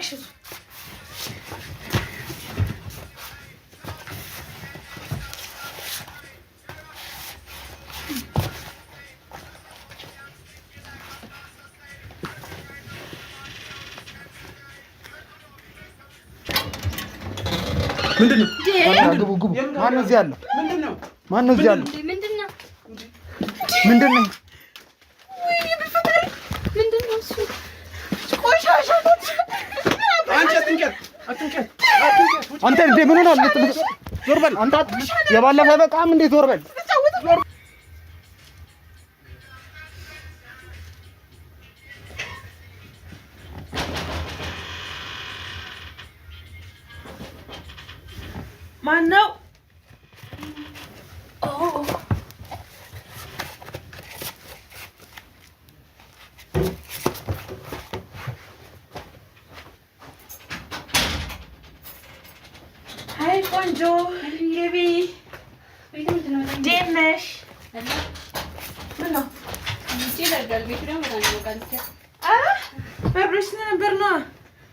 እባክሽ ምንድነው? ግቡ ግቡ። ማነው እዚህ ያለው? ማነው እዚህ ያለው? ምንድነው? አንተ እንዴ ምን ሆነሃል? ዞር በል አንተ። የባለፈ በቃም እንዴ ዞር በል። ማነው? አይ ቆንጆ ግቢ። እንዴት ነሽ? ምነው በብሎች ነበር ነዋ።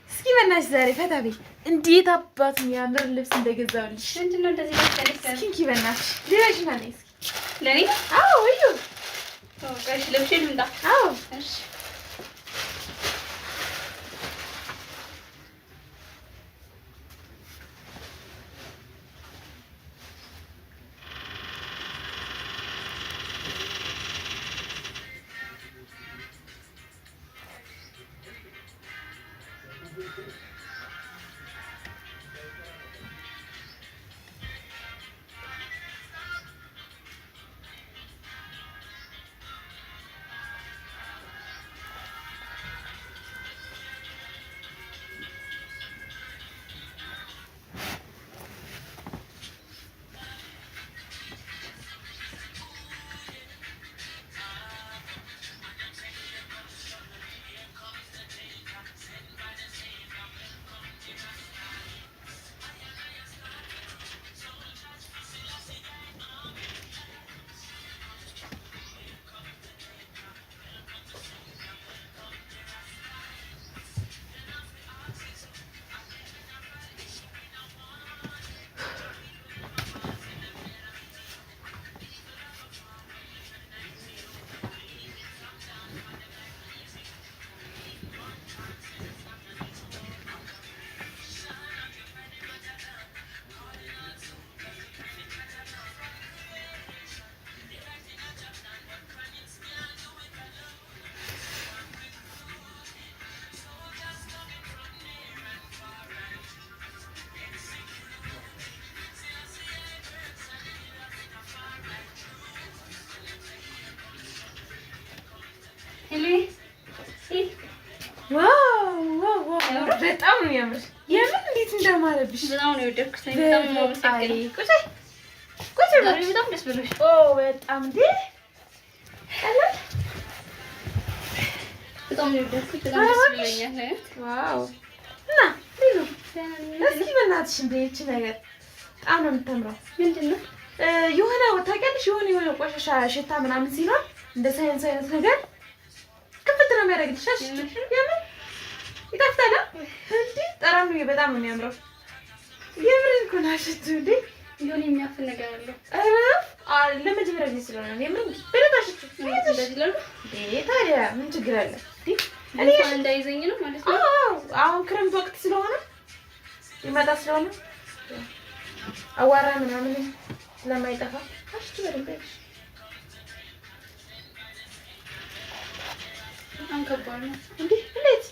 እስኪ በእናትሽ ዛሬ ፈታ በይ። እንዴት አባት የሚያምር ልብስ እንደገዛሁልሽ። እስኪ እንኪ በእናትሽ ሌላሽና ነይ እስኪ ለኔ። አዎ እዩ ለብሼ ልምጣ። አዎ በጣም ነው የሚያምር። የምን እንዴት እንዳማረብሽ በጣም ነው የወደድኩት። በጣም ነው ሰከረ ቁጭ በጣም ደስ ብሎሽ። በጣም እንዴ በጣም ነው የወደድኩት። በጣም ደስ ብሎኛል። ዋው እና ሊሉ እስኪ በእናትሽ እንደ ይህች ነገር በጣም ነው የምታምረው። ምንድን ነው የሆነ ታውቂያለሽ፣ የሆነ ቆሻሻ ሽታ ምናምን ሲኖር እንደ ሳይንስ አይነት ነገር ክፍት ነው የሚያደርግልሽ። የምን ይጣፍጣል እንዴ! ጠራኑ በጣም ነው የሚያምረው። የምን እኮ ነው ሽቱ እንዴ! የሆነ የሚያፍን ነገር አለው። ለመጀመሪያ ጊዜ ስለሆነ ነው የምን በደንብ ሽቱ እንደዚህ ላሉ እንዴ! ታዲያ ምን ችግር አለ? እኔ እንዳይዘኝ ነው ማለት ነው። አሁን ክረምት ወቅት ስለሆነ ይመጣ ስለሆነ አዋራ ምናምን ስለማይጠፋ አሽቱ በደንብ ያለሽ አንከባለ እንዴ! እንዴት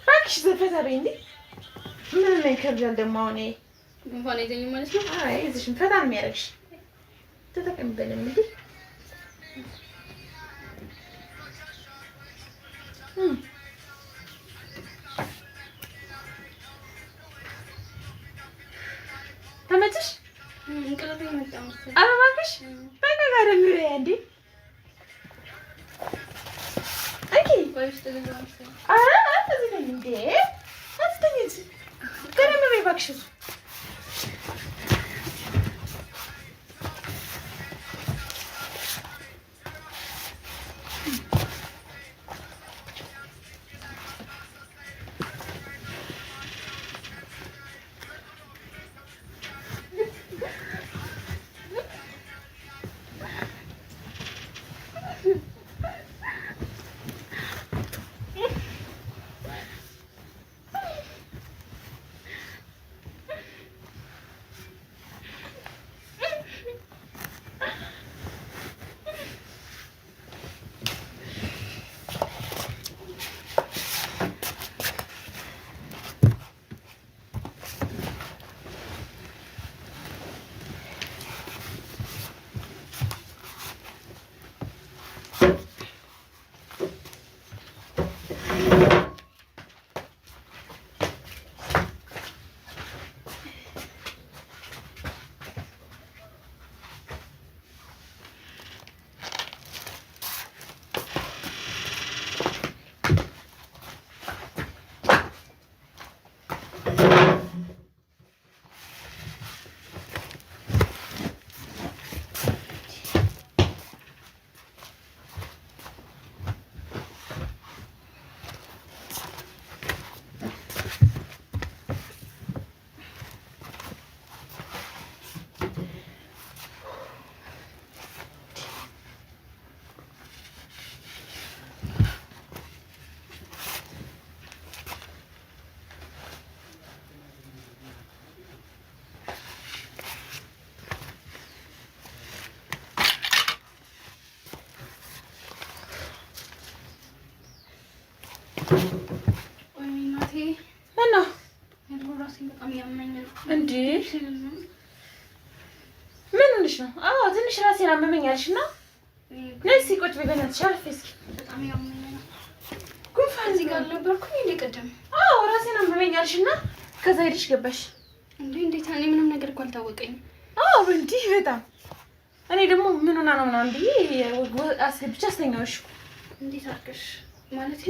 እባክሽ ዘፈታ በይ እንዴ! ምን ነው ይከብዳል ደግሞ አሁን ጉንፋን ይዘኝ ማለት ነው። አይ እዚህም ፈታ ነው የሚያደርግሽ። ተጠቀምበለም እንዴ! ተመችሽ? እንቅልፍ ይመጣ መሰለኝ። ኧረ እባክሽ በቃ ጋር ነው እንዴ! አይ ወይስ ተገዛው መሰለኝ። ኧረ እዚህ ነኝ እንዴ! አትተኝጂ ገና ነው እባክሽ። ያመኛል እንዴ ምን ሆነሽ ነው? አዎ ትንሽ ራሴን አመመኛልሽና ነይስ ቁጭ በይ በእናትሽ አርፌ እስኪ በጣም ያመኛል ጉንፋን እዚህ ጋር ነበርኩኝ እንዴ ቀደም አዎ ራሴን አመመኛልሽና ከዛ ሄደሽ ገባሽ እንዴት እኔ ምንም ነገር እኮ አልታወቀኝም አዎ እንዴ በጣም እኔ ደግሞ ምን ሆና ነው ምናምን ብዬ አስገብቼ አስተኛሁሽ እንዴት አድርገሽ ማለት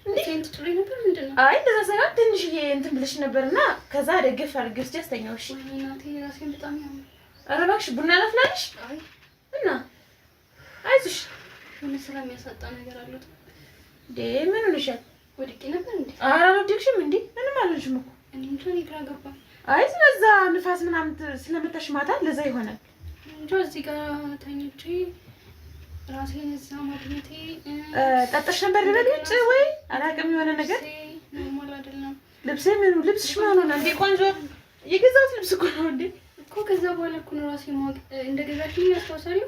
እንዴት ጥሩኝ ነበር ምንድነው አይ እንደዛ ሳይሆን ትንሽዬ እንትን ብለሽ ነበርና ከዛ ደግፍ አድርገሽ አስተኛሁሽ እናቴ ራሴን በጣም ያመኛል ኧረ እባክሽ ቡና ላፍላለሽ አይ እና አይዞሽ ምን ስለሚያሳጣ ነገር አለው እንዴ ምን ሆነሻል ወድቄ ነበር እንዴ ኧረ አልወደቅሽም እንዴ ምንም አልሆንሽም እኮ እኔ እንጃ ግራ ገባኝ አይ ስለዛ ንፋስ ምናምን ስለመታሽ ማታ ለዛ ይሆናል እንጃ እዚህ ጋር ተኝቼ ራሴን እዛ ማግኘቴ ጠጥሽ ነበር ልበልጭ ወይ አላውቅም የሆነ ነገር ኖርማል አይደለም ልብስሽ ምን ሆነ እንዴ ቆንጆ የገዛሁት ልብስ እኮ ነው እንዴ እኮ ከዛ በኋላ እኮ ነው ራሴ ማወቅ እንደገዛሽኝ ያስታውሳለሁ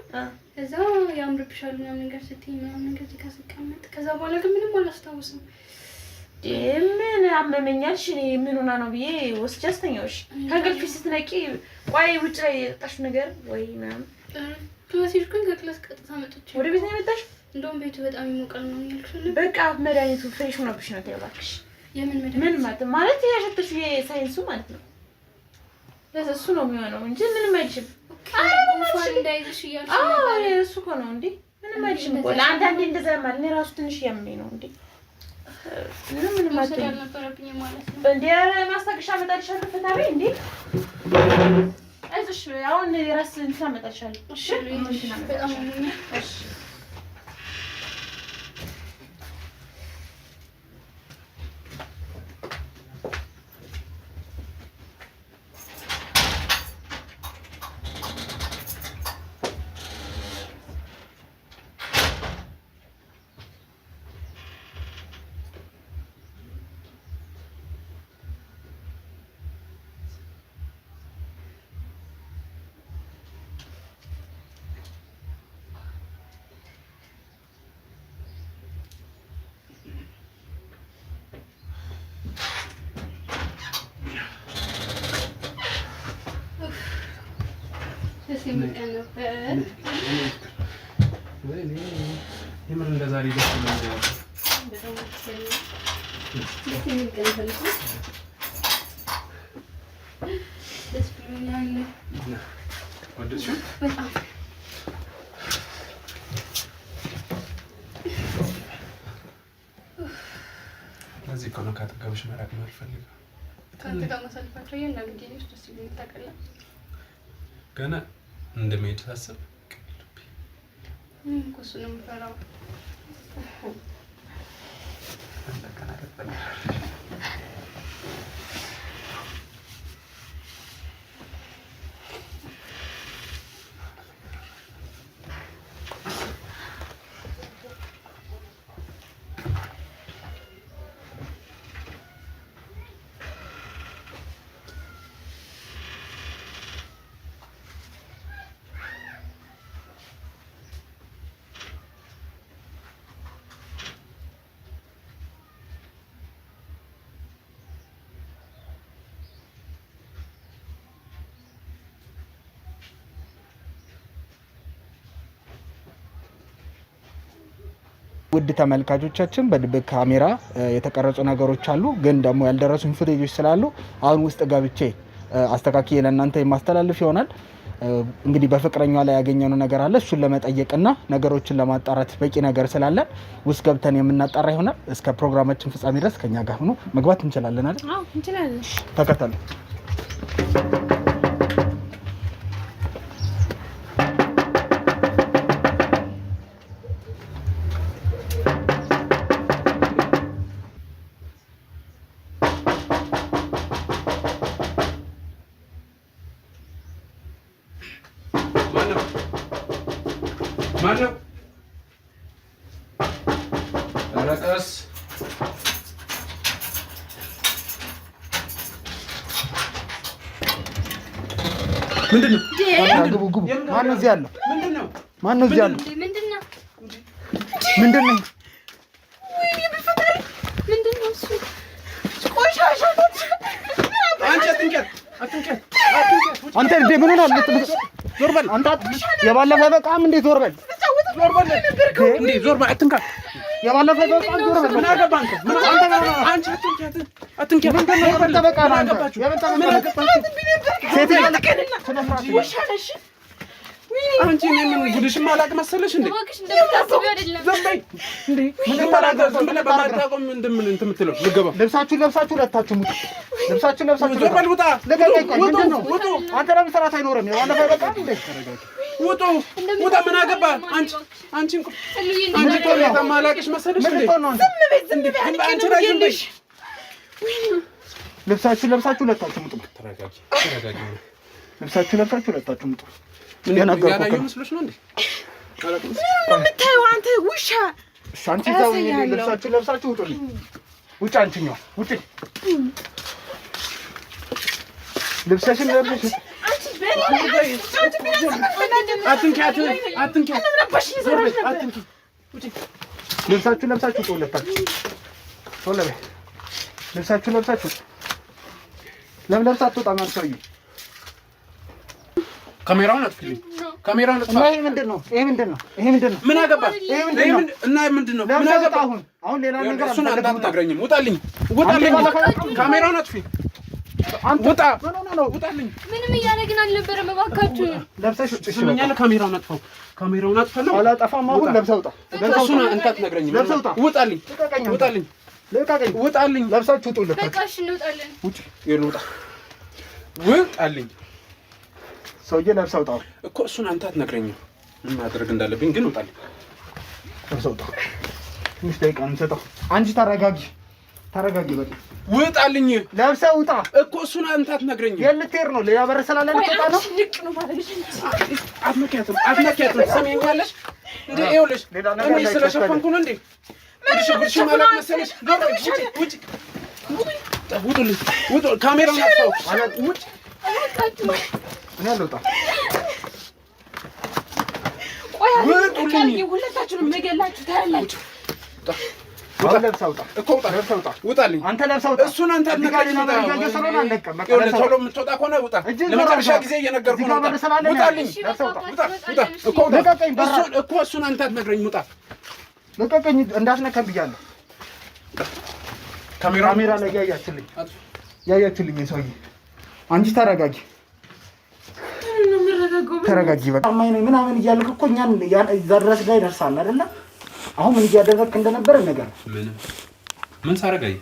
ከዛ ያምርብሻል ምናምን ነገር ስትይ ምናምን ነገር እዚህ ጋር ስቀመጥ ከዛ በኋላ ግን ምንም አላስታውስም ምን አመመኛልሽ እኔ ምን ሆና ነው ብዬ ወስጄ አስተኛሁሽ ከእንቅልፍሽ ስትነቂ ቆይ ውጭ ላይ የጠጣሽው ነገር ወይ ምናምን ክላስ ሄድኩኝ ከክላስ ቀጥታ መጥቼ ወደ ቤት ነው የመጣሽው እንደውም ቤቱ በጣም ይሞቃል ነው ያልኩሽ በቃ መድኃኒቱ ፍሬሽ ሆኖብሽ ነው ተባክሽ የምን መድኃኒት ማለት ያሸተሽው የሳይንሱ ማለት ነው ለዛ እሱ ነው የሚሆነው እንጂ ምንም አይልሽም ጉንፋን እንዳይዝሽ እያልሽ ነበር እሱ እኮ ነው እንዴ ምንም አይልሽም እኮ ለአንዳንዴ እንደዛ ማለት እኔ ራሱ ትንሽ ያመኝ ነው እንዴ ምንም አልነበረብኝ ማለት ነው እንዴ ማስታገሻ አመጣልሻለሁ ፈታቤ እንዴ አይዞሽ አሁን የራስ እንትን አመጣልሻለሁ እሺ በጣም እሺ የምር እንደዛሬ ደስ ይላል ደስ ብሎኛል ወደድሽው በጣም ለዚህ እኮ ነው ካጠገብሽ መራቅ የማልፈልገው ከአንተ ጋር ማሳልፋቸው እያንዳንዱ ጊዜዎች ደስ ይሉኝ ታውቃለህ ገና እንደመሄድ ሳስብ እኮ እሱን ነው የምፈራው ውድ ተመልካቾቻችን በድብቅ ካሜራ የተቀረጹ ነገሮች አሉ፣ ግን ደግሞ ያልደረሱን ፉቴጆች ስላሉ አሁን ውስጥ ገብቼ አስተካክዬ ለእናንተ የማስተላልፍ ይሆናል። እንግዲህ በፍቅረኛዋ ላይ ያገኘነው ነገር አለ። እሱን ለመጠየቅና ነገሮችን ለማጣራት በቂ ነገር ስላለን ውስጥ ገብተን የምናጣራ ይሆናል። እስከ ፕሮግራማችን ፍጻሜ ድረስ ከኛ ጋር ሆኖ መግባት እንችላለን አይደል? አዎ እንችላለን። ተከተሉ። ማነው? አረቀስ ምንድነው? ግቡ ግቡ። ማነው እዚህ ያለው? ምንድነው? ማነው እዚህ ያለው? ምንድነው? ምንድነው? ወይኔ በፈጣሪ ምንድነው እሱ? ቆሻሻ አንቺ አትንቀት አንተ እንዴ ምን ሆነህ? ዞር በል አንተ። የባለፈ በቃም እንዴ ዞር በል እንዴ ዞር በል አትንካ። የባለፈ በቃም ዞር በል። ምን አገባህ አንተ? ምን አንቺ አትንካ። ምን ተበቃ ነው አንተ? ምን አገባህ? ሴት ወሻለሽ አንቺ ምን ጉድሽ ማላቅ መሰለሽ እንዴ? ዘምበይ እንዴ ምን ተራጋው? ዝም ብለህ በማታቆም እንደምን እንትን የምትለው ልገባ። ልብሳችሁ ሁለታችሁ ሙት። ልብሳችሁ ዞር ውጣ። ለቀቀኝ። ምንድን ነው ውጡ። አንተ ለምን ስራት አይኖርም? የባለፈ በቃ እንዴ ውጡ። ምን አገባ አንቺ አንቺ ማላቅሽ መሰለሽ እንዴ? ዝም በይ አንቺ ራይልሽ። ልብሳችሁ ሁለታችሁ ሙት። ተረጋጊ። ልብሳችሁ ሁለታችሁ ሙት። ምን ያናገርኩት መስሎሽ ነው እንዴ? የምታየው አንተ ውሻ። እሺ አንቺ ታው ልብሳችሁ ውጡልኝ። ውጭ አንቺኛው ውጭ። ልብስሽን ለብሽ። አትንኪያት። ልብሳችሁ ሁለታችሁ ቶሎ በይ። ልብሳችሁ ለምን ለብሳችሁ ጣማር ሰውዬ ካሜራውን አጥፍልኝ። ይሄ ምንድን ነው? ምን አገባ? እና ምንድን ነው? ምን አገባ? አሁን ሌላ ነገር እሱን አታናግረኝም። ውጣልኝ። ካሜራውን አጥፊ። ውጣ። ውጣልኝ። ምንም እያደረግን አልነበረም። እባካችሁ ለብሰሽ ውጪ። ስምኛለህ። ካሜራውን አጥፋ ነው። አላጠፋም። አሁን ለብሰህ ውጣ። እሱን አታናግረኝም። ውጣልኝ። ለብሳችሁ ውጡ። በቃ እሺ እንውጣለን። ውጪ። ይኸውልህ ውጣልኝ። ሰውዬ ለብሰህ ውጣ እኮ። እሱን አንተ አትነግረኝም ምን ማድረግ እንዳለብኝ ግን ውጣልኝ። ለብሰህ ውጣ። ትንሽ ደቂቃ እንሰጠው። አንቺ ተረጋጊ። በቃ ውጣልኝ። ለብሰህ ውጣ እኮ። እሱን አንተ አትነግረኝም። የልትሄድ ነው? ሌላ በር ስላለ ልትወጣ ነው? አትነኪያትም። ሰሚኛለሽ እንዴ? ይኸውልሽ እኔ ስለሸፈንኩ ነው እንዴ? ጉድሽ ማለት መሰለሽ? ውጭ። ውጡ። ካሜራውን አጥፋው። ውጭ። እኔ አልወጣም። ቆይ ሁለታችሁንም ነገላችሁ ታያላችሁ። ለብሰህ ውጣ እኮ። ውጣልኝ። አንተ ለብሰህ ውጣ። እሱን አንተ አትነግረኝም። ቶሎ የምትወጣ ከሆነ ውጣ። ለመጨረሻ ጊዜ እየነገርኩህ ነው። ውጣልኝ። እሱን አንተ አትነግረኝም። ውጣ። ልቀቀኝ። እንዳትነካኝ ብያለሁ። ካሜራ ላይ ያያችሁልኝ ሰውዬ። አንቺ ተረጋጊ። በቃ ምናምን እያልክ እኮ እኛን እዛ ድረስ ላይ ደርሳል አይደለ? አሁን ምን እያደረግክ እንደነበረ ነገር ምን ሳረጋይ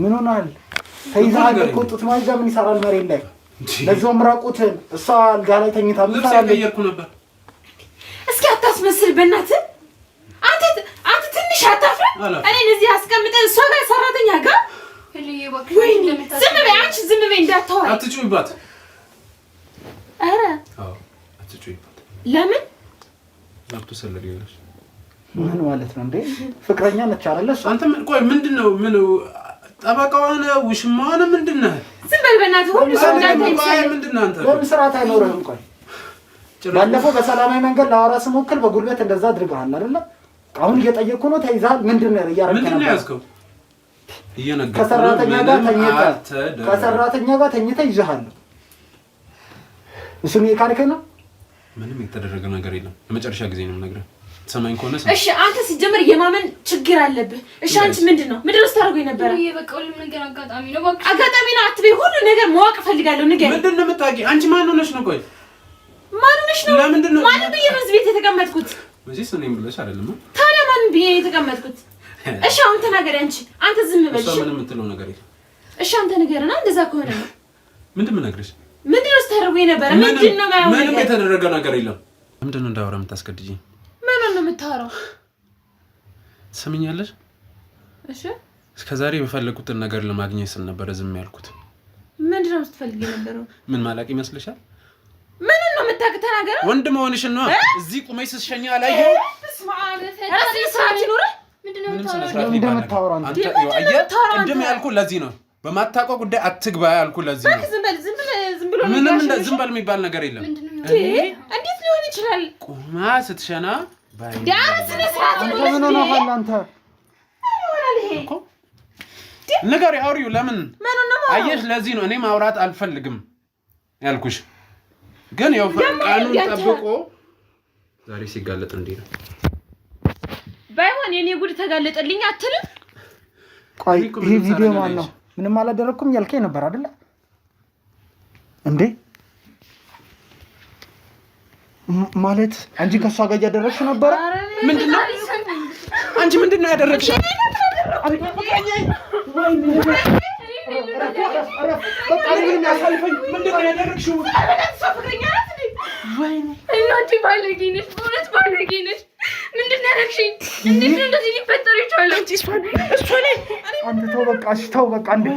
ምን ሆናል? ተይዘሃል እኮ። ጡት ማይዛ ምን ይሰራል መሬት ላይ? ለዛውም ራቁትን። እሷ አልጋ ላይ ተኝታ ምን ሳረጋየርኩ ነበር። እስኪ አታስመስል በእናትህ። አንተ ትንሽ አታፍርም? እኔን እዚህ አስቀምጠን እሷ ጋር ሰራተኛ ጋር ዝም በይ አንቺ። ዝም በይ እንዳታወሪ። አትጩይባት። ኧረ አትጩይባት። ለምን? ላፕቶ ሰለሪያለሽ። ምን ማለት ነው እንዴ? ፍቅረኛ ነች አይደለ? አንተ ምን ቆይ ምንድነው? ምን ጠበቃዋ ነው? ውሽማዋ ነው? ምንድነው? ዝም በል በእናትህ። ሁሉ ሰው እንዳንተ ይምሳይ። ምንድነው አንተ? ለምን ስርዓት አይኖርህም? ቆይ ባለፈው በሰላማዊ መንገድ ላወራ ስሞክር በጉልበት እንደዛ አድርገሃል አይደለ? አሁን እየጠየቅኩ ነው። ተይዘሃል። ምንድነው ያደረግከው? ምንድነው ያዝከው? እየነገርኩህ ከሰራተኛ ጋር ተኝተህ ይዘሃል። እሱን የካልከ ነው። ምንም የተደረገ ነገር የለም። ለመጨረሻ ጊዜ ነው የምነግርህ። ሰማኝ ከሆነ እሺ። አንተ ሲጀምር የማመን ችግር አለብህ። እሺ አንቺ ምንድነው ስታደርገው የነበረ? በቃ ሁሉም ነገር አጋጣሚ ነው። በቃ አጋጣሚ ነው አትበይ። ሁሉ ነገር ማወቅ እፈልጋለሁ። ንገረኝ። ምንድነው የምታውቂ? አንቺ ማን ሆነሽ ነው? ቆይ ማን ሆነሽ ነው? ለምንድነው ማን ብዬ ነው እዚህ ቤት የተቀመጥኩት? ወይስ እኔም ብለሽ አይደለም? ታዲያ ማን ብዬ የተቀመጥኩት? እሺ አሁን ተናገሪ አንቺ። አንተ ዝም በል። እሺ ምንም የምትለው ነገር የለም። እሺ አንተ ንገረና። እንደዛ ከሆነ ነው ምንድነው የምነግርሽ? ምንድነው ስታደርገው የነበረ? ምንድነው ማለት? ምንም የተደረገ ነገር የለም። ምንድነው እንዳወራ የምታስገድጂኝ? ምን ነው የምታወራው? ትሰሚኛለሽ? እሺ እስከዛሬ የፈለኩትን ነገር ለማግኘት ስል ነበር ዝም ያልኩት። ምንድነው ስትፈልጊ የነበረው? ምን ማላቅ ይመስልሻል? ምን ነው የምታውቅ? ተናገር። ወንድ መሆንሽን ነው። እዚህ ቁመሽ ስትሸኛ አላየሁ። ምንድነው የምታወራው? አንተ ቅድም ያልኩህ ለዚህ ነው። በማታውቀው ጉዳይ አትግባ ያልኩህ ለዚህ ነው። ዝም ብሎ ምንም ዝም በል የሚባል ነገር የለም። እንዴት ሊሆን ይችላል? ቁማ ስትሸና ዳርስነ ስርዓት ነው። ምን ሆነሃል አንተ? ንገሪ፣ አውሪው። ለምን አየሽ? ለዚህ ነው እኔ ማውራት አልፈልግም። ያልኩሽ። ግን ያው ቀኑን ጠብቆ ዛሬ ሲጋለጥ እንዲህ ነው። ባይሆን የኔ ጉድ ተጋለጠልኝ አትልም? ቆይ ይሄ ቪዲዮ ማን ነው? ምንም አላደረኩም ያልከኝ ነበር አይደለ እንዴ? ማለት አንቺ ከሷ ጋር እያደረግሽ ነበር? ምንድነው አንቺ ምንድነው ያደረግሽ? ተው በቃ እንዴ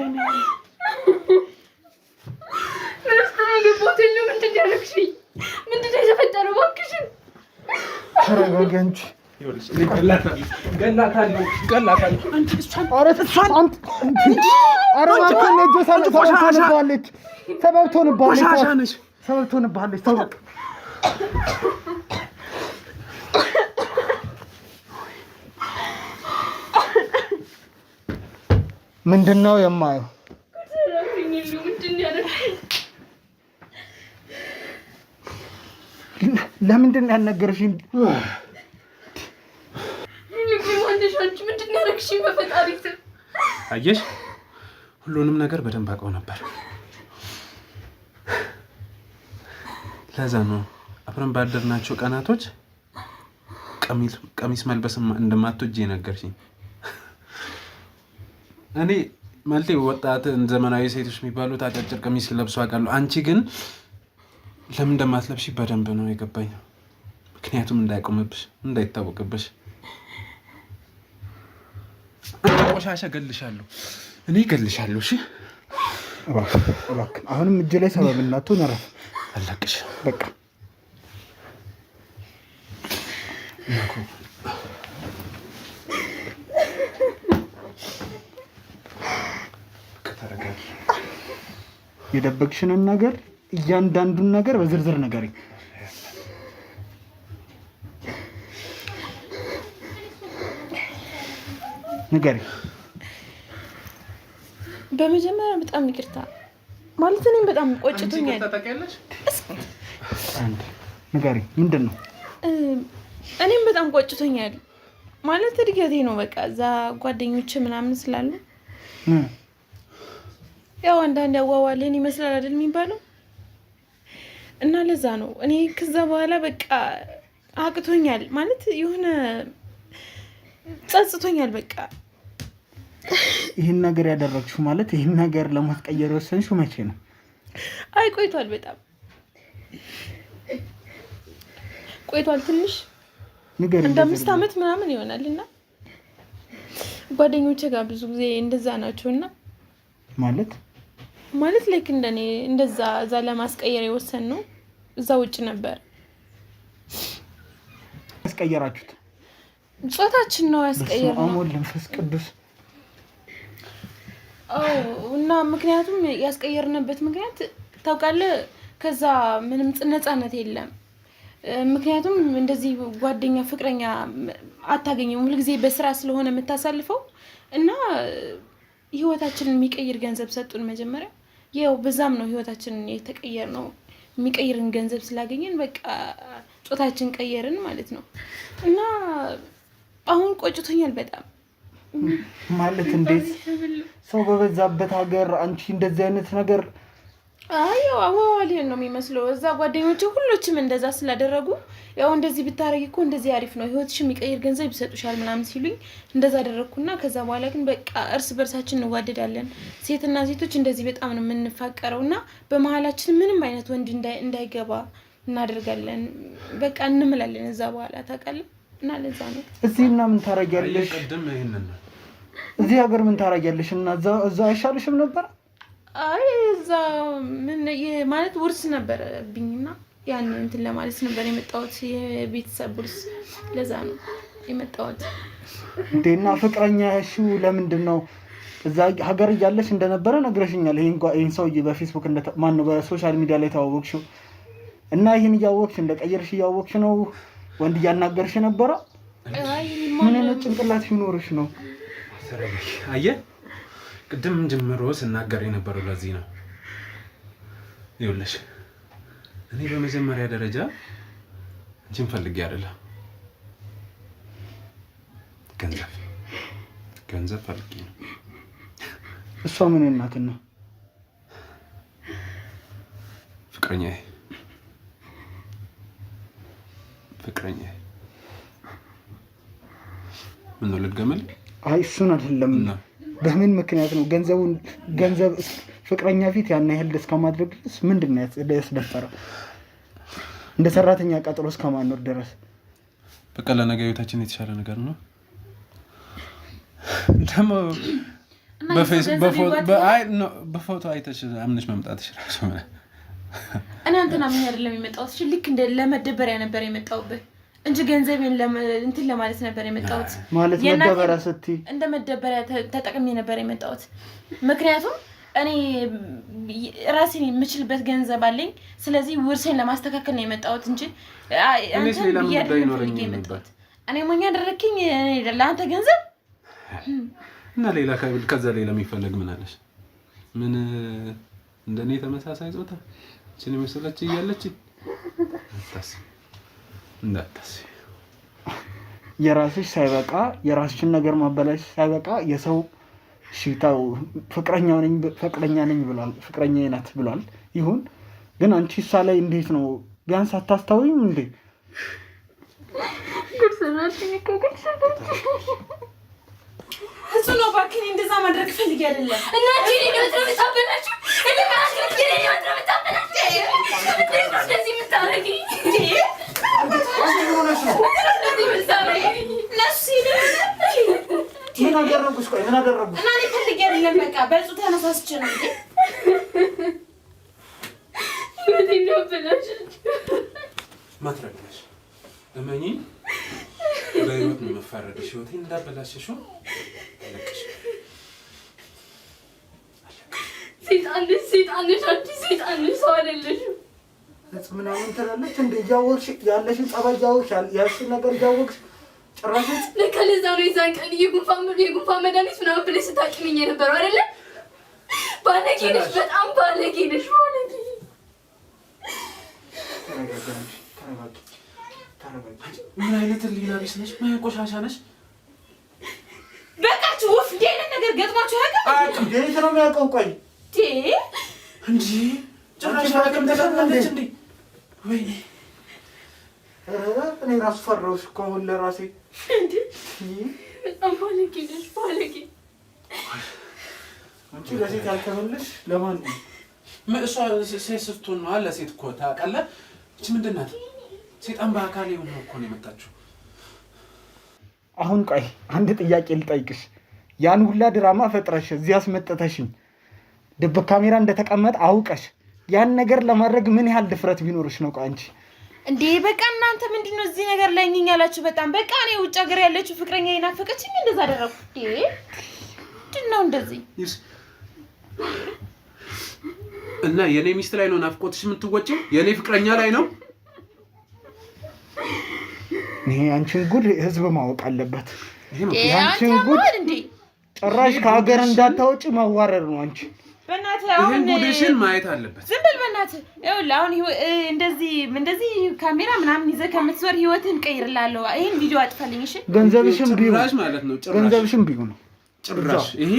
ምንድነው የተፈጠረው? እባክሽን ተረጋጊ አንቺ። ገላታለሁ። ሰበብ ትሆንብሃለች። ተው በቃ ምንድን ነው የማየው? ለምንድን ነው ያልነገርሽኝ? አየሽ፣ ሁሉንም ነገር በደንብ አውቀው ነበር። ለዛ ነው አብረን ባደርናቸው ቀናቶች ቀሚስ መልበስ እንደማትወጂ ነገርሽኝ። እኔ ማለቴ ወጣት ዘመናዊ ሴቶች የሚባሉት አጫጭር ቀሚስ ለብሶ አውቃለሁ። አንቺ ግን ለምን እንደማትለብሺ በደንብ ነው የገባኝ። ምክንያቱም እንዳይቆምብሽ፣ እንዳይታወቅብሽ። አንተ ቆሻሻ እገልሻለሁ፣ እኔ እገልሻለሁ። እሺ እባክህ አሁንም እጅ ላይ ሰበብ እናትሆን አረፍ አለቅሽ በቃ የደበቅሽንን ነገር እያንዳንዱን ነገር በዝርዝር ንገሪኝ። ንገሪኝ። በመጀመሪያ በጣም ይቅርታ ማለት እኔም በጣም ቆጭቶኛል። ንገሪኝ፣ ምንድን ነው? እኔም በጣም ቆጭቶኛል ማለት እድገቴ ነው። በቃ እዛ ጓደኞች ምናምን ስላሉ ያው አንዳንድ ያዋዋልን ይመስላል አይደል የሚባለው፣ እና ለዛ ነው እኔ ከዛ በኋላ በቃ አቅቶኛል ማለት የሆነ ጸጽቶኛል። በቃ ይህን ነገር ያደረግሽው ማለት ይህን ነገር ለማስቀየር ወሰንሽው መቼ ነው? አይ ቆይቷል፣ በጣም ቆይቷል። ትንሽ እንደ 5 ዓመት ምናምን ይሆናል። እና ጓደኞቼ ጋር ብዙ ጊዜ እንደዛ ናቸውና ማለት ላይክ እንደኔ እንደዛ እዛ ለማስቀየር የወሰን ነው። እዛ ውጭ ነበር ያስቀየራችሁት። ጾታችን ነው ያስቀየርነው። አሞል መንፈስ ቅዱስ። እና ምክንያቱም ያስቀየርንበት ምክንያት ታውቃለህ፣ ከዛ ምንም ነፃነት የለም። ምክንያቱም እንደዚህ ጓደኛ ፍቅረኛ አታገኘም። ሁልጊዜ በስራ ስለሆነ የምታሳልፈው እና ህይወታችንን የሚቀይር ገንዘብ ሰጡን መጀመሪያ። ያው በዛም ነው ህይወታችንን የተቀየር ነው። የሚቀይርን ገንዘብ ስላገኘን በቃ ጾታችን ቀየርን ማለት ነው። እና አሁን ቆጭቶኛል በጣም ማለት። እንዴት ሰው በበዛበት ሀገር አንቺ እንደዚህ አይነት ነገር? ያው አዋዋልህን ነው የሚመስለው። እዛ ጓደኞቼ ሁሎችም እንደዛ ስላደረጉ ያው እንደዚህ ብታረጊ እኮ እንደዚህ አሪፍ ነው፣ ህይወትሽ የሚቀይር ገንዘብ ይሰጡሻል ምናምን ሲሉኝ እንደዛ አደረግኩና ከዛ በኋላ ግን በቃ እርስ በርሳችን እንዋደዳለን። ሴትና ሴቶች እንደዚህ በጣም ነው የምንፋቀረው እና በመሀላችን ምንም አይነት ወንድ እንዳይገባ እናደርጋለን። በቃ እንምላለን እዛ በኋላ ታውቃለህ። እና ለዛ ነው እዚህ እና ምን ታረጊያለሽ? እዚህ ሀገር ምን ታረጊያለሽ? እና እዛ አይሻልሽም ነበር? አይ እዛ ምን ማለት ውርስ ነበረብኝና ያን እንትን ለማለት ነበር የመጣሁት፣ የቤተሰብ ውርስ። ለዛ ነው የመጣሁት። እንዴና ፍቅረኛሽ ለምንድን ነው እዛ ሀገር እያለሽ እንደነበረ ነግረሽኛል። ይሄን ሰውዬ በፌስቡክ ማነው በሶሻል ሚዲያ ላይ ተዋወቅሽው እና ይሄን እያወቅሽ እንደቀየርሽ እያወቅሽ ነው ወንድ እያናገርሽ ነበረ? ምን አይነት ጭንቅላት ቢኖርሽ ነው? አየህ ቅድም ጀምሮ ስናገር የነበረው ለዚህ ነው። ይኸውልሽ እኔ በመጀመሪያ ደረጃ አንቺን ፈልጌ አይደለም ገንዘብ ፈልጌ ነው። እሷ ምን እናትና ፍቅረኛዬ ምን ነው ልትገመል? አይ እሱን አይደለም። በምን ምክንያት ነው ገንዘብ ፍቅረኛ ፊት ያን ያህል እስከማድረግ ድረስ ምንድን ነው ያስደፈረው? እንደ ሰራተኛ ቀጥሮ እስከማኖር ድረስ በቃ ለነገ ህይወታችን የተሻለ ነገር ነው። ደግሞ በፎቶ አይተሽ አምነሽ መምጣት ይችላል። እኔ አንተና ምን አይደለም የመጣሁት ልክ እንደ ለመደበሪያ ነበር የመጣሁበት እንጂ ገንዘቤን እንትን ለማለት ነበር የመጣሁት። ማለት መደበሪያ ስትይ እንደ መደበሪያ ተጠቅሜ ነበር የመጣሁት። ምክንያቱም እኔ ራሴን የምችልበት ገንዘብ አለኝ። ስለዚህ ውርሴን ለማስተካከል ነው የመጣሁት እንጂ አንተ እኔ ሞኛ አደረክኝ ለአንተ ገንዘብ እና ሌላ ከዛ ሌላ የሚፈለግ ምን አለሽ? ምን እንደኔ ተመሳሳይ ጾታ እቺን መሰለች እያለች እንዳታስቢ የራስሽ ሳይበቃ የራስሽን ነገር ማበላሽ ሳይበቃ የሰው ሽታው ፍቅረኛ ነኝ ብሏል፣ ፍቅረኛዬ ናት ብሏል። ይሁን ግን አንቺ እሷ ላይ እንዴት ነው ቢያንስ አታስታውይም እንዴ? እሱ ነው ባክኝ እንደዛ ማድረግ ፈልጌ አይደለም። እና እኔ ነው ተመጣጣናችሁ እኔ ማለት ነው እንደዚህ ምታረጊ ምን አደረጉሽ? ቆይ ምን አደረጉሽ? እና እኔ ፈልጌ አይደለም በቃ በእሱ ተነሳስቼ ነው እንዴ ምን ነው ብለሽ ማትረግሽ እመኚ በህይወት ነው መፈረድሽ። ህይወቴን እንዳበላሽሽው አለቅሽ። ሴጣን ሰው አይደለሽም። ምናምን ትላለች እንደ እያወቅሽ ያለሽን ጸባይ እያወቅሽ ያልሽን ነገር እያወቅሽ ጭራሽ ለካ ለዛ ነው የዛን ቀን የጉንፋን መድኃኒት ምናምን ብለሽ ስታቂሚኝ የነበረው አይደለ? ባለጌ ነሽ፣ በጣም ባለጌ ነሽ። ምን አይነት ሊና ቢስ ነሽ? ምን ቆሻሻ ነሽ? በቃችሁ ውፍ ዴን ነገር ገጥሟችሁ ያውቃል? ዴት ነው የሚያውቀው። ቆይ እንጂ ጭራሽ አቅም ተሰማለች እንዴ? ወይኔ እኔ ራሱ ፈራሁሽ እኮ አሁን ለራሴ እንዴ። በጣም ባለጌ ነሽ፣ ባለጌ። አንቺ ለሴት ያልተመለሽ ለማን ነው? እሷ ሴት ስትሆን ነው አለ ሴት እኮ ታውቃለህ። እቺ ምንድን ናት? ሴጣን በአካል የሆነ እኮ ነው የመጣችው። አሁን ቆይ አንድ ጥያቄ ልጠይቅሽ። ያን ሁላ ድራማ ፈጥረሽ እዚህ አስመጥተሽኝ ድብቅ ካሜራ እንደተቀመጠ አውቀሽ ያን ነገር ለማድረግ ምን ያህል ድፍረት ቢኖርሽ ነው? ቆይ አንቺ እንዴ በቃ እናንተ ምንድነው እዚህ ነገር ላይ እኛ ያላችሁ? በጣም በቃ እኔ ውጭ ሀገር ያለችው ፍቅረኛ ይናፈቀችኝ እንደዛ አደረኩ። ምንድነው እንደዚህ? እና የኔ ሚስት ላይ ነው ናፍቆትሽ የምትወጪው? የኔ ፍቅረኛ ላይ ነው? ይሄ አንቺን ጉድ ህዝብ ማወቅ አለበት። ያንቺን ጉድ እንዴ ጭራሽ ከሀገር እንዳታወጪ ማዋረድ ነው። አንቺ በእናትህ አሁን ጉድሽን ማየት አለበት። ዝም በል በእናትህ። ይኸውልህ አሁን እንደዚህ ካሜራ ምናምን ይዘህ ከምትዞር ህይወትህን ቀይርላለሁ። ይሄን ቪዲዮ አጥፋልኝ እሺ። ገንዘብሽም ቢሆን ማለት ነው። ገንዘብሽም ቢሆን ጭራሽ ይሄ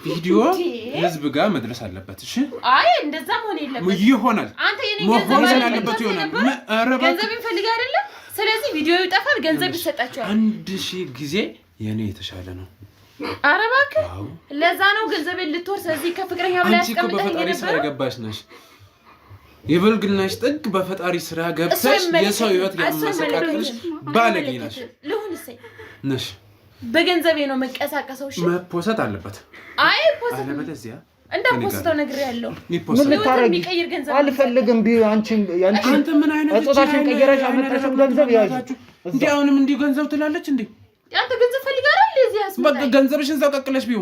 ቪዲዮ ህዝብ ጋር መድረስ አለበት። እሺ አይ እንደዛ መሆን የለበትም። ይሆናል አንተ የኔ ገንዘብ ያለበት ይሆናል። ገንዘብ እንፈልግ አይደለም። ስለዚህ ቪዲዮ ይጠፋል፣ ገንዘብ ይሰጣቸዋል። 1000 ጊዜ የኔ የተሻለ ነው። ኧረ እባክህ ለዛ ነው ገንዘቤን ልትወርስ እዚህ ከፍቅረኛ በላይ አስቀምጠኝ ነበር። በፈጣሪ ስራ ገባሽ ነሽ። የብልግናሽ ጥግ በፈጣሪ ስራ ገብተሽ የሰው ህይወት ያመሰቃቀልሽ ባለጌ ነሽ። ልሁንሰይ ነሽ። በገንዘቤ ነው መቀሳቀሰው። እሺ መፖሰት አለበት። አይ ፖሰት አለበለዚያ እንዳፖስተው ነግሬያለሁ። ምን ልታረጊ? አልፈልግም ቢዩ አንተ ምን አይነት እጾታሽን ቀየረሽ አመጣሽው ገንዘብ ያዥ። እንዴ አሁንም እንዲህ ገንዘብ ትላለች እንዴ? አንተ ገንዘብ ፈልጋለህ እንደዚህ ያስመጣ። በቃ ገንዘብሽን እዛው ቀቅለሽ ቢዩ።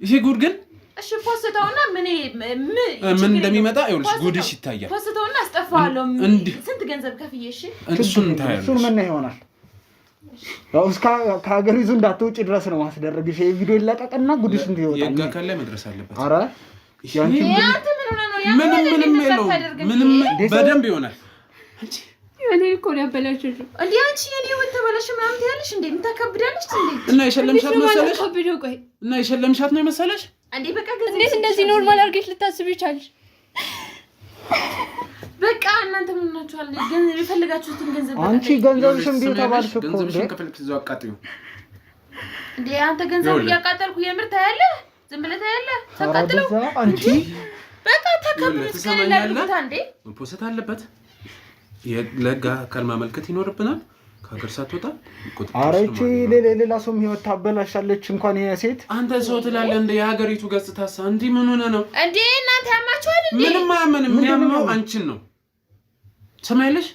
ይሄ ጉድ ግን እሺ ፖስተውና ምን እንደሚመጣ ይኸውልሽ ጉድሽ ይታያል። ፖስተውና አስጠፋዋለሁ። ስንት ገንዘብ ከፍዬ? እሺ እሱን ታያለሽ። እሱን ምን ይሆናል? ያው እስከ ከሀገር ይዞ እንዳትወጪ ድረስ ነው ማስደረግሽ። ይሄ ቪዲዮ ይለቀቅና ጉድሽ እንዲወጣ የጋካለ መድረስ አለበት። አረ ያንተ ምንም በደንብ ይሆናል። አንቺ እኔ እኮ ነው ያበላሽሽው እንዴ? አንቺ የኔ ወጥ ተበላሽ ምናምን ትያለሽ እንዴ? ምታከብዳለሽ እንዴ? እና የሸለምሻት መሰለሽ? እና የሸለምሻት ነው የመሰለሽ እንዴ? በቃ እንዴት እንደዚህ ኖርማል አድርገሽ ልታስብ ይቻልሽ? በቃ እናንተ ምን ናችኋል? ገንዘብ የፈለጋችሁትን ገንዘብ አንቺ ገንዘብሽን ቢው ተባልሽ እኮ ገንዘብሽን ከፈልክ እዛው አቃጥዩ እንዴ? አንተ ገንዘብ እያቃጠልኩ የምር ታያለህ? ዝም ብለህ ታያለህ? ተቃጥለው አንቺ በቃ ተከብሩት ከሌላልኩት አንዴ መፖሰት አለበት። ለጋ አካል ማመልከት ይኖርብናል። ከሀገር ሳትወጣ ኧረ ይቺ ሌላ ሰውም ህይወት ታበላሻለች። እንኳን የሴት አንተ ሰው ትላለህ እንደ የሀገሪቱ ገጽታሳ እንዲህ ምን ሆነ ነው እንዴ? እናንተ ያማችኋል እንዴ? ምንም አያመንም። የሚያመው አንቺን ነው። ሰማይልሽ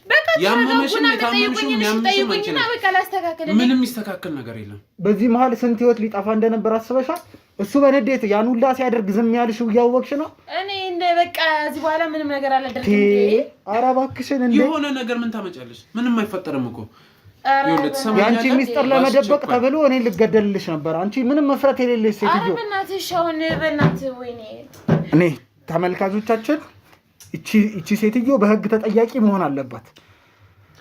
ያመመሽም የታመመሽም የሚያምሽም አንቺ ነው። በቃ ላስተካክል። ምንም ይስተካከል ነገር የለም። በዚህ መሀል ስንት ህይወት ሊጠፋ እንደነበር አስበሻል? እሱ በንዴት ያን ሁላ ሲያደርግ ዝም ያልሽው እያወቅሽ ነው። እኔ እንደ በቃ እዚህ በኋላ ምንም ነገር አላደርግም እንዴ? ኧረ እባክሽን እንዴ! የሆነ ነገር ምን ታመጫለሽ? ምንም አይፈጠርም እኮ ያንቺ ሚስጥር ለመደበቅ ተብሎ እኔ ልገደልልሽ ነበር። አንቺ ምንም መፍራት የሌለሽ ሴትዮ። ኧረ በእናትሽ አሁን በእናትህ ወይኔ። እኔ ተመልካቾቻችን እቺ ሴትዮ በህግ ተጠያቂ መሆን አለባት።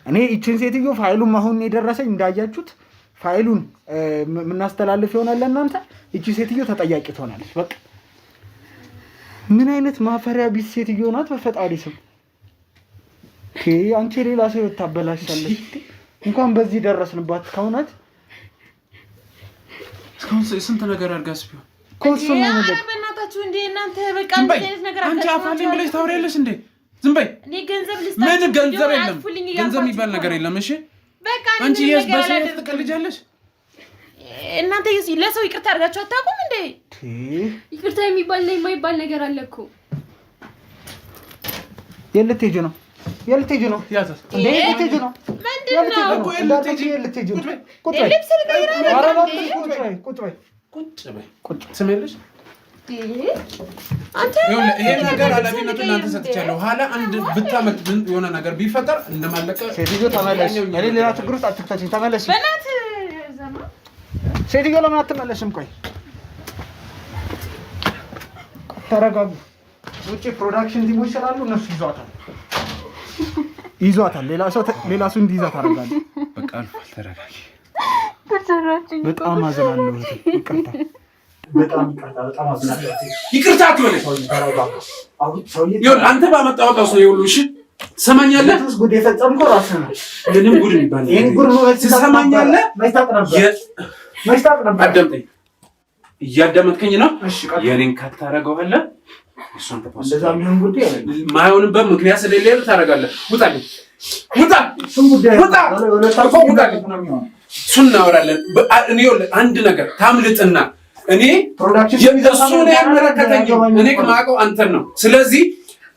እኔ እቺን ሴትዮ ፋይሉን አሁን የደረሰኝ እንዳያችሁት ፋይሉን ምናስተላልፍ ይሆናል ለእናንተ። እቺ ሴትዮ ተጠያቂ ትሆናለች። በቃ ምን አይነት ማፈሪያ ቢስ ሴትዮ ናት በፈጣሪ ስም። አንቺ ሌላ ሰው ታበላሻለሽ። እንኳን በዚህ ደረስንባት። ከእውነት እስካሁን ስንት ነገር አድርጋስ ቢሆን ኮንሶ ነው ማለት በእናታችሁ እንዴ እናንተ በቃ እንደዚህ አይነት ነገር አንቺ አፋልኝ ብለሽ ታወሪያለሽ እንዴ? ዝም በይ። እኔ ገንዘብ ልስጣችሁ። ምን ገንዘብ የለም፣ ገንዘብ የሚባል ነገር የለም። እሺ በቃ አንቺ በሰው ትቀልጃለሽ። እናንተ ለሰው ይቅርታ አድርጋችሁ አታውቁም እንዴ? ይቅርታ የሚባል ላይ የማይባል ነገር አለ እኮ። የልትሄጂ ነው የልትሄጂ ነው ያዛት እንዴ? የልትሄጂ ነው ምንድነው እኮ የልትሄጂ ነው። ቁጭ በይ ልብስ ልቀይራ ነው። ቁጭ በይ ቁጭ ስሜልሽ አንተ ይሄ ነገር ኃላፊነቱን ላንተ ሰጥቻለሁ። ኋላ አንድ ብታመጥ የሆነ ነገር ቢፈጠር እንደማለቀ ሴትዮ ተመለሽ። እኔ ሌላ ችግር ውስጥ አትክተችኝ። ተመለሽ። በእናትህ ዘማ ሴትዮ ለምን አትመለሽም? ቆይ ተረጋጉ። ውጪ ፕሮዳክሽን ቲሞች ስላሉ እነሱ ይዟታል። ሌላ ሰው እንዲይዛት አደርጋለሁ። በቃ አልፏል። ተረጋጊ። በጣም አዝናለሁ። ይቅርታ በጣም አዝናለሁ። ይቅርታ አትበለኝ። አንተ ባመጣው ቀውስ ነው ይኸውልህ። እሺ ትሰማኛለህ? ጉድ የፈጸምከው ራስህ ነው። ምንም ጉድ የሚባል ይሄን ጉድ ነው ትሰማኛለህ? መስታጥ ነበር። አዳምጠኝ። እያዳመጥከኝ ነው? የኔን ካታረገዋለህ እሱን ተፖስት እንደዛ ምን ጉድ አይደለም። ማይሆንበት ምክንያት ስለሌለ ታረጋለህ። ውጣልኝ። ውጣ። እሱን እናወራለን። እኔ አንድ ነገር ታምልጥና እኔ እሱን ያመለከተኝም እኔ ከማውቀው አንተን ነው። ስለዚህ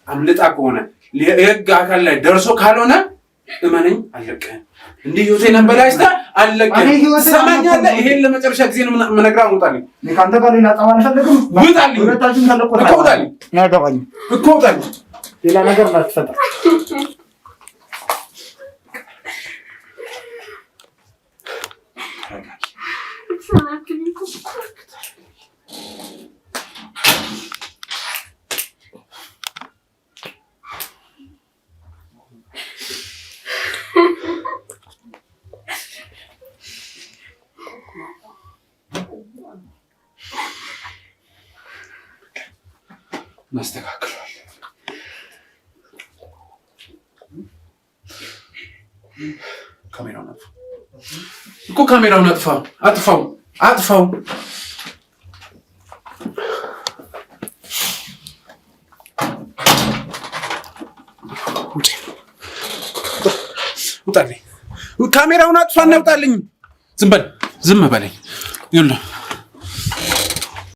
አምልጣ ከሆነ የህግ አካል ላይ ደርሶ ካልሆነ እመነኝ አለቅህም። እንዲህ ህይወቴን አበላሽተህ አለቅህም። ትሰማኛለህ? ይሄን ለመጨረሻ ጊዜ ነው የምነግርህ። ውጣልኝ። ከአንተ ጋር ሌላ ጠብ አልፈልግም። ውጣልኝ። ሁለታችን ተለቆታ እኮ ውጣልኝ። አያገባኝም እኮ ውጣልኝ። ሌላ ነገር እንዳትፈጠር። እናስተካክለዋለን። ካሜራውን አጥፋው እኮ ካሜራውን አጥፋው። አጥፋው። ውጣልኝ። ካሜራውን አጥፋ እና ውጣልኝ። ዝም በለኝ። ይኸውልህ